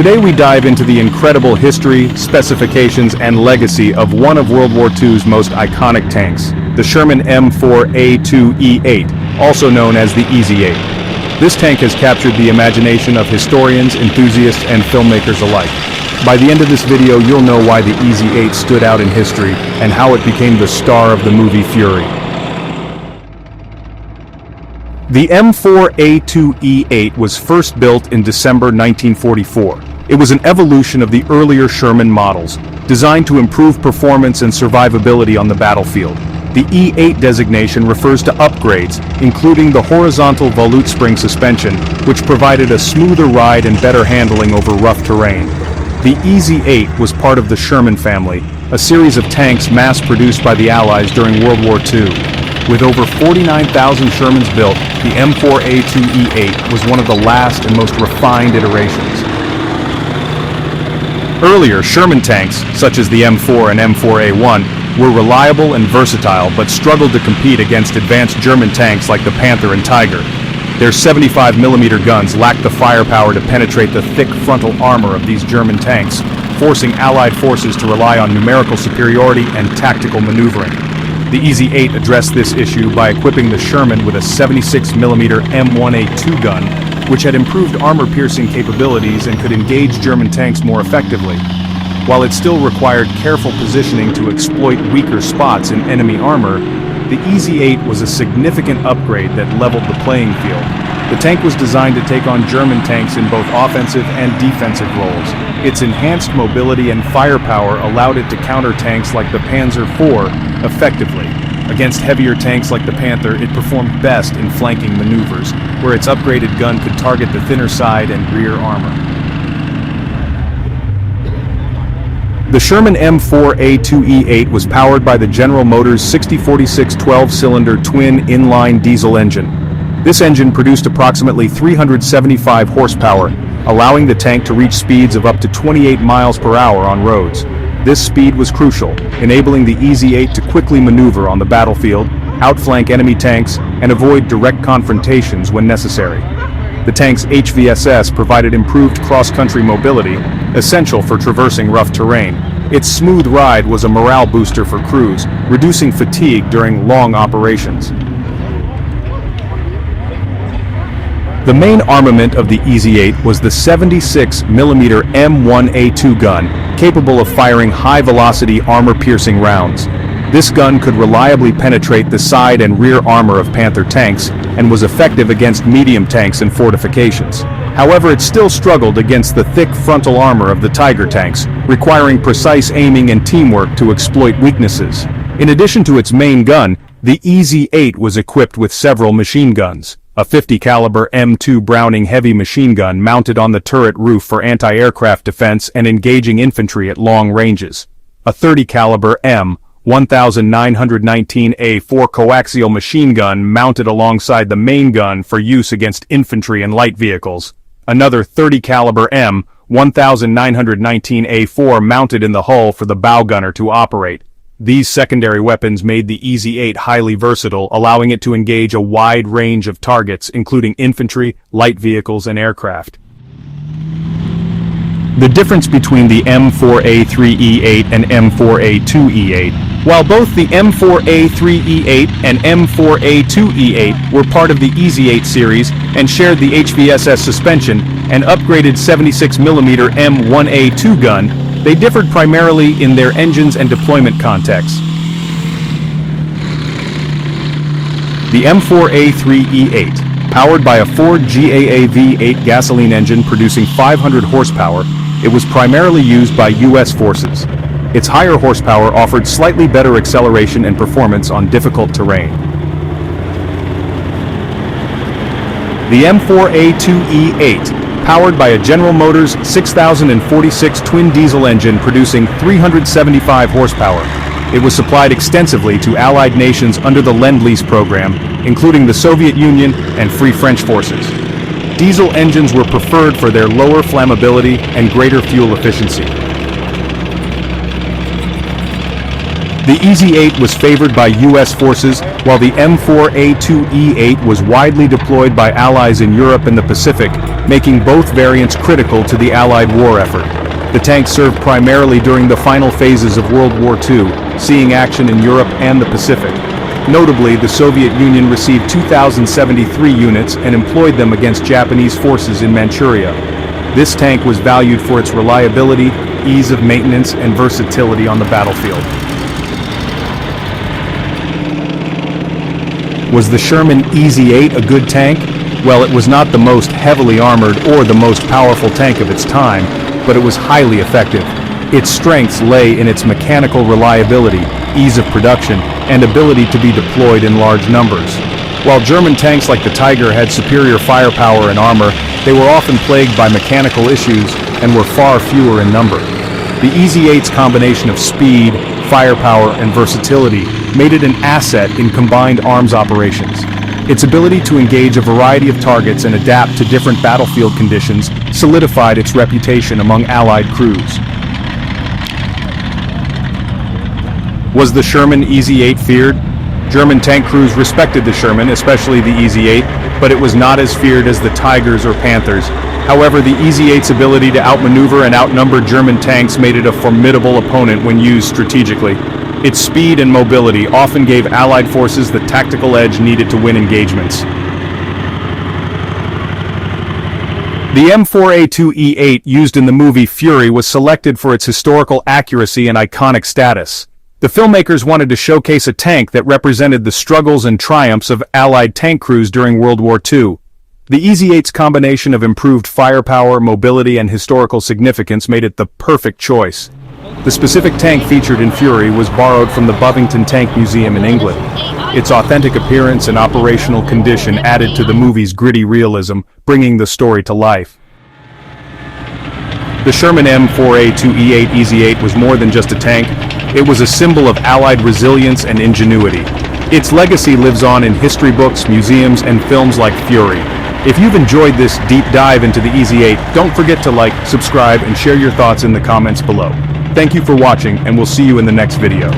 Today we dive into the incredible history, specifications, and legacy of one of World War II's most iconic tanks, the Sherman M4A2E8, also known as the EZ-8. This tank has captured the imagination of historians, enthusiasts, and filmmakers alike. By the end of this video, you'll know why the EZ-8 stood out in history and how it became the star of the movie Fury. The M4A2E8 was first built in December 1944. It was an evolution of the earlier Sherman models, designed to improve performance and survivability on the battlefield. The E8 designation refers to upgrades, including the horizontal volute spring suspension, which provided a smoother ride and better handling over rough terrain. The EZ-8 was part of the Sherman family, a series of tanks mass-produced by the Allies during World War II. With over 49,000 Shermans built, the M4A2E8 was one of the last and most refined iterations. Earlier Sherman tanks, such as the M4 and M4A1, were reliable and versatile but struggled to compete against advanced German tanks like the Panther and Tiger. Their 75mm guns lacked the firepower to penetrate the thick frontal armor of these German tanks, forcing Allied forces to rely on numerical superiority and tactical maneuvering. The EZ-8 addressed this issue by equipping the Sherman with a 76mm M1A2 gun, which had improved armor-piercing capabilities and could engage German tanks more effectively. While it still required careful positioning to exploit weaker spots in enemy armor, the EZ-8 was a significant upgrade that leveled the playing field. The tank was designed to take on German tanks in both offensive and defensive roles. Its enhanced mobility and firepower allowed it to counter tanks like the Panzer IV effectively. Against heavier tanks like the Panther, it performed best in flanking maneuvers, where its upgraded gun could target the thinner side and rear armor. The Sherman M4A2E8 was powered by the General Motors 6046 12-cylinder twin inline diesel engine. This engine produced approximately 375 horsepower, allowing the tank to reach speeds of up to 28 miles per hour on roads. This speed was crucial, enabling the EZ-8 to quickly maneuver on the battlefield, outflank enemy tanks, and avoid direct confrontations when necessary. The tank's HVSS provided improved cross-country mobility, essential for traversing rough terrain. Its smooth ride was a morale booster for crews, reducing fatigue during long operations. The main armament of the EZ-8 was the 76mm M1A2 gun, capable of firing high-velocity armor-piercing rounds. This gun could reliably penetrate the side and rear armor of Panther tanks, and was effective against medium tanks and fortifications. However, it still struggled against the thick frontal armor of the Tiger tanks, requiring precise aiming and teamwork to exploit weaknesses. In addition to its main gun, the EZ-8 was equipped with several machine guns. A 50 caliber M2 Browning heavy machine gun mounted on the turret roof for anti-aircraft defense and engaging infantry at long ranges. A 30 caliber M1919A4 coaxial machine gun mounted alongside the main gun for use against infantry and light vehicles. Another 30 caliber M1919A4 mounted in the hull for the bow gunner to operate. These secondary weapons made the EZ-8 highly versatile, allowing it to engage a wide range of targets, including infantry, light vehicles, and aircraft. The difference between the M4A3E8 and M4A2E8. While both the M4A3E8 and M4A2E8 were part of the EZ-8 series and shared the HVSS suspension and upgraded 76mm M1A2 gun, they differed primarily in their engines and deployment contexts. The M4A3E8, powered by a Ford GAA V8 gasoline engine producing 500 horsepower, it was primarily used by U.S. forces. Its higher horsepower offered slightly better acceleration and performance on difficult terrain. The M4A2E8, powered by a General Motors 6046 twin diesel engine producing 375 horsepower. It was supplied extensively to Allied nations under the Lend-Lease program, including the Soviet Union and Free French forces. Diesel engines were preferred for their lower flammability and greater fuel efficiency. The EZ-8 was favored by U.S. forces, while the M4A2E8 was widely deployed by allies in Europe and the Pacific, making both variants critical to the Allied war effort. The tank served primarily during the final phases of World War II, seeing action in Europe and the Pacific. Notably, the Soviet Union received 2,073 units and employed them against Japanese forces in Manchuria. This tank was valued for its reliability, ease of maintenance, and versatility on the battlefield. Was the Sherman EZ-8 a good tank? Well, it was not the most heavily armored or the most powerful tank of its time, but it was highly effective. Its strengths lay in its mechanical reliability, ease of production, and ability to be deployed in large numbers. While German tanks like the Tiger had superior firepower and armor, they were often plagued by mechanical issues and were far fewer in number. The EZ-8's combination of speed, firepower, and versatility made it an asset in combined arms operations. Its ability to engage a variety of targets and adapt to different battlefield conditions solidified its reputation among Allied crews. Was the Sherman EZ-8 feared? German tank crews respected the Sherman, especially the EZ-8, but it was not as feared as the Tigers or Panthers. However, the EZ-8's ability to outmaneuver and outnumber German tanks made it a formidable opponent when used strategically. Its speed and mobility often gave Allied forces the tactical edge needed to win engagements. The M4A2E8 used in the movie Fury was selected for its historical accuracy and iconic status. The filmmakers wanted to showcase a tank that represented the struggles and triumphs of Allied tank crews during World War II. The EZ-8's combination of improved firepower, mobility, and historical significance made it the perfect choice. The specific tank featured in Fury was borrowed from the Bovington Tank Museum in England. Its authentic appearance and operational condition added to the movie's gritty realism, bringing the story to life. The Sherman M4A2E8 EZ-8 was more than just a tank. It was a symbol of Allied resilience and ingenuity. Its legacy lives on in history books, museums, and films like Fury. If you've enjoyed this deep dive into the EZ-8, don't forget to like, subscribe, and share your thoughts in the comments below. Thank you for watching, and we'll see you in the next video.